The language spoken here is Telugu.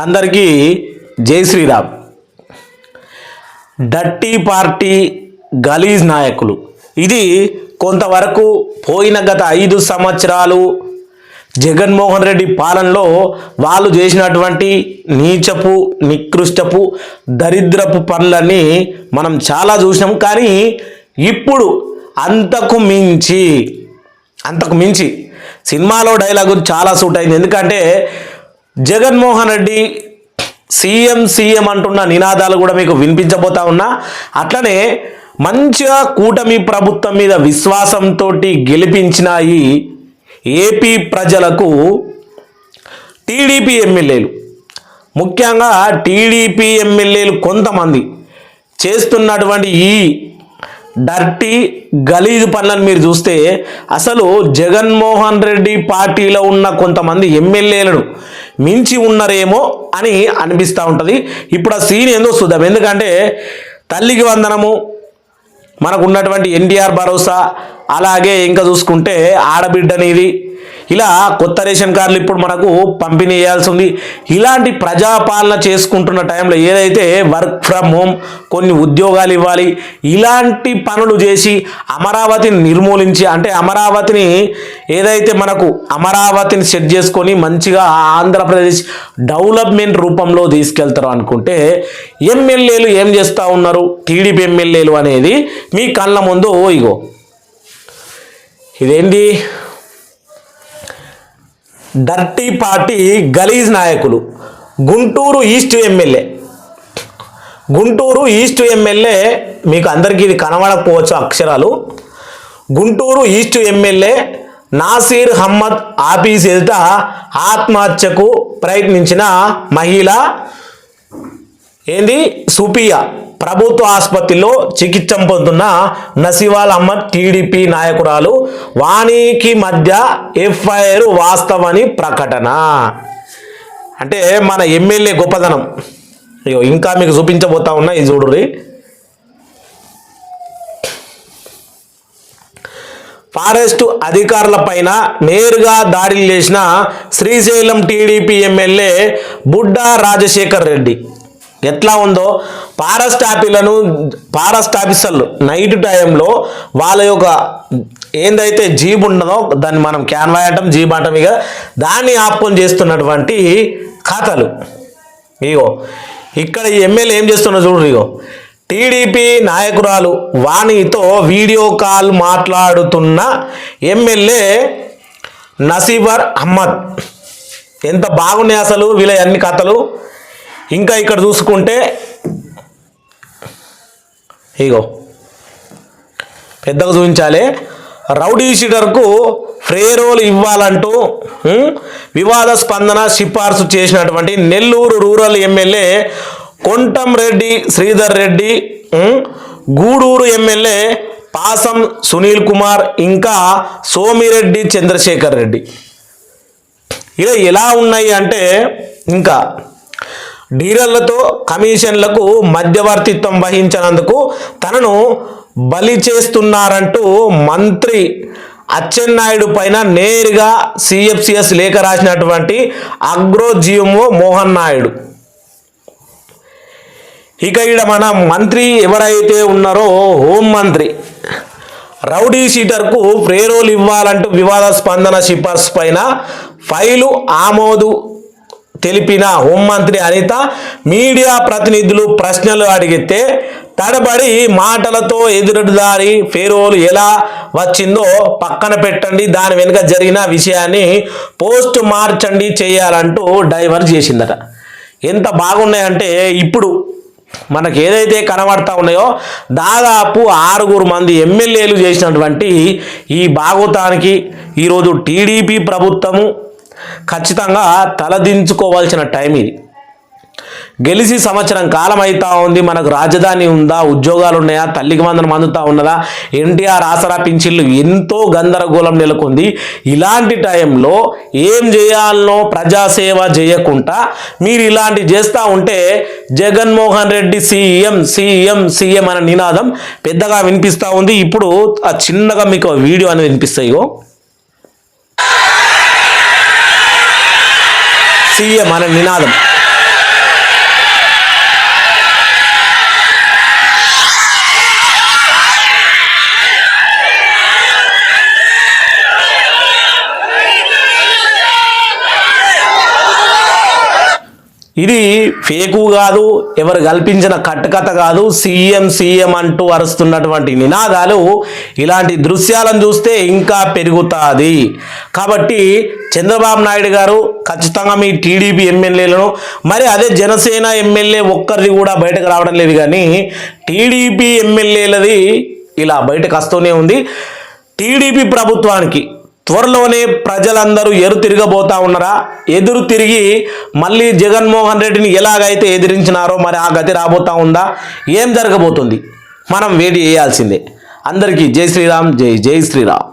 అందరికీ జై శ్రీరామ్. డర్టీ పార్టీ గలీజ్ నాయకులు, ఇది కొంతవరకు పోయిన గత 5 సంవత్సరాలు జగన్మోహన్ రెడ్డి పాలనలో వాళ్ళు చేసినటువంటి నీచపు నికృష్టపు దరిద్రపు పనులని మనం చాలా చూసినాం. కానీ ఇప్పుడు అంతకు మించి సినిమాలో డైలాగు చాలా సూట్ అయింది. ఎందుకంటే జగన్మోహన్ రెడ్డి సీఎం అంటున్న నినాదాలు కూడా మీకు వినిపించబోతా ఉన్నా. అట్లనే మంచిగా కూటమి ప్రభుత్వం మీద విశ్వాసంతో గెలిపించిన ఈ ఏపీ ప్రజలకు టీడీపీ ఎమ్మెల్యేలు, ముఖ్యంగా టీడీపీ ఎమ్మెల్యేలు కొంతమంది చేస్తున్నటువంటి ఈ డర్టీ గలీజు పనులను మీరు చూస్తే అసలు జగన్మోహన్ రెడ్డి పార్టీలో ఉన్న కొంతమంది ఎమ్మెల్యేలను మించి ఉన్నారేమో అని అనిపిస్తూ ఉంటుంది. ఇప్పుడు ఆ సీన్ ఏందో చూద్దాం. ఎందుకంటే తల్లికి వందనము, మనకు ఉన్నటువంటి ఎన్టీఆర్ భరోసా, అలాగే ఇంకా చూసుకుంటే ఆడబిడ్డనిది, ఇలా కొత్త రేషన్ కార్డులు ఇప్పుడు మనకు పంపిణీ చేయాల్సి ఉంది. ఇలాంటి ప్రజాపాలన చేసుకుంటున్న టైంలో ఏదైతే వర్క్ ఫ్రమ్ హోమ్, కొన్ని ఉద్యోగాలు ఇవ్వాలి, ఇలాంటి పనులు చేసి అమరావతిని నిర్మూలించి, అంటే అమరావతిని ఏదైతే మనకు అమరావతిని సెట్ చేసుకొని మంచిగా ఆంధ్రప్రదేశ్ డెవలప్మెంట్ రూపంలో తీసుకెళ్తారు అనుకుంటే ఎమ్మెల్యేలు ఏం చేస్తూ ఉన్నారు, టీడీపీ ఎమ్మెల్యేలు అనేది మీ కళ్ళ ముందు ఇగో ఇదేంటి డర్టీ పార్టీ గలీజ్ నాయకులు. గుంటూరు ఈస్ట్ ఎమ్మెల్యే మీకు అందరికీ ఇది కనబడకపోవచ్చు అక్షరాలు. Guntur east MLA Naseer Ahmed office ఎదుట ఆత్మహత్యకు ప్రయత్నించిన మహిళ సుపియా ప్రభుత్వ ఆసుపత్రిలో చికిత్స పొందుతున్న నసీవాల్ అహ్మద్ టీడీపీ నాయకురాలు వాణికి మధ్య ఎఫ్ఐఆర్ వాస్తవని ప్రకటన. అంటే మన ఎమ్మెల్యే గొప్పదనం ఇంకా మీకు చూపించబోతా ఉన్నా, ఇది చూడుర్రి. ఫారెస్ట్ అధికారుల పైన నేరుగా దాడులు చేసిన శ్రీశైలం టీడీపీ ఎమ్మెల్యే బుడ్డా రాజశేఖర్ రెడ్డి. ఎట్లా ఉందో ఫారెస్ట్ ఆఫీసర్లు నైట్ టైంలో వాళ్ళ యొక్క ఏందైతే జీబ్ ఉండదో దాన్ని మనం క్యాన్వాయ్ అంటాం, జీబ్ అంటాం, ఇక దాన్ని ఆపుకొని చేస్తున్నటువంటి కథలు. ఇగో ఇక్కడ ఈ ఎమ్మెల్యే ఏం చేస్తున్నా చూడు. ఇగో టీడీపీ నాయకురాలు వాణితో వీడియో కాల్ మాట్లాడుతున్న ఎమ్మెల్యే నసీబర్ అహ్మద్. ఎంత బాగున్నాయి అసలు వీళ్ళ అన్ని కథలు. ఇంకా ఇక్కడ చూసుకుంటే ఇగో పెద్దగా చూపించాలి. రౌడీ షీటర్కు ఫేరోల్ ఇవ్వాలంటూ వివాద స్పందన సిఫార్సు చేసినటువంటి Nellore rural MLA Kotamreddy Sridhar Reddy, Gudur MLA Pasam Sunil Kumar, ఇంకా సోమిరెడ్డి చంద్రశేఖర్ రెడ్డి. ఇలా ఎలా ఉన్నాయి అంటే ఇంకా డీలర్లతో కమిషన్లకు మధ్యవర్తిత్వం వహించినందుకు తనను బలి చేస్తున్నారంటూ మంత్రి అచ్చెన్నాయుడు పైన నేరుగా సిఎఫ్సిఎస్ లేఖ రాసినటువంటి అగ్రోజిఎంఓ మోహన్ నాయుడు. ఇక ఇక్కడ మన మంత్రి ఎవరైతే ఉన్నారో హోంమంత్రి రౌడీ షీటర్కు ప్రేరోల్ ఇవ్వాలంటూ వివాద స్పందన సిఫార్సు పైన ఫైలు ఆమోదు తెలిపిన హోంమంత్రి అనిత మీడియా ప్రతినిధులు ప్రశ్నలు అడిగితే తడబడి మాటలతో ఎదురుదారి ఫేరోలు ఎలా వచ్చిందో పక్కన పెట్టండి, దాని వెనుక జరిగిన విషయాన్ని పోస్ట్ మార్చండి చేయాలంటూ డైవర్ట్ చేసిందట. ఎంత బాగున్నాయంటే ఇప్పుడు మనకు ఏదైతే కనబడతా ఉన్నాయో దాదాపు 6 మంది ఎమ్మెల్యేలు చేసినటువంటి ఈ భాగవతానికి ఈరోజు టీడీపీ ప్రభుత్వము ఖచ్చితంగా తలదించుకోవాల్సిన టైం ఇది. గెలిచి సంవత్సరం కాలం అవుతా ఉంది, మనకు రాజధాని ఉందా, ఉద్యోగాలు ఉన్నాయా, తల్లికి వందనం అందుతా ఉన్నదా, ఎన్టీఆర్ ఆసరా పింఛన్లు, ఎంతో గందరగోళం నెలకొంది. ఇలాంటి టైంలో ఏం చేయాలనో ప్రజాసేవ చేయకుండా మీరు ఇలాంటి చేస్తూ ఉంటే జగన్మోహన్ రెడ్డి సీఎం అనే నినాదం పెద్దగా వినిపిస్తూ ఉంది. ఇప్పుడు ఆ చిన్నగా మీకు వీడియో అనేది వినిపిస్తాయో. సీఎం అనే నినాదం ఇది ఫేకు కాదు, ఎవరు కల్పించిన కట్టుకథ కాదు. సీఎం సీఎం అంటూ అరుస్తున్నటువంటి నినాదాలు ఇలాంటి దృశ్యాలను చూస్తే ఇంకా పెరుగుతుంది. కాబట్టి చంద్రబాబు నాయుడు గారు ఖచ్చితంగా మీ టీడీపీ ఎమ్మెల్యేలను, మరి అదే జనసేన ఎమ్మెల్యే ఒక్కరిది కూడా బయటకు రావడం లేదు, కానీ టీడీపీ ఎమ్మెల్యేలది ఇలా బయటకు వస్తూనే ఉంది. టీడీపీ ప్రభుత్వానికి త్వరలోనే ప్రజలందరూ తిరగబోతా ఉన్నారా? ఎదురు తిరిగి మళ్ళీ జగన్మోహన్ రెడ్డిని ఎలాగైతే ఎదిరించినారో మరి ఆ గతి రాబోతా ఉందా? ఏం జరగబోతుంది? మనం వెయిట్ చేయాల్సిందే. అందరికీ జై శ్రీరామ్, జై జై శ్రీరామ్.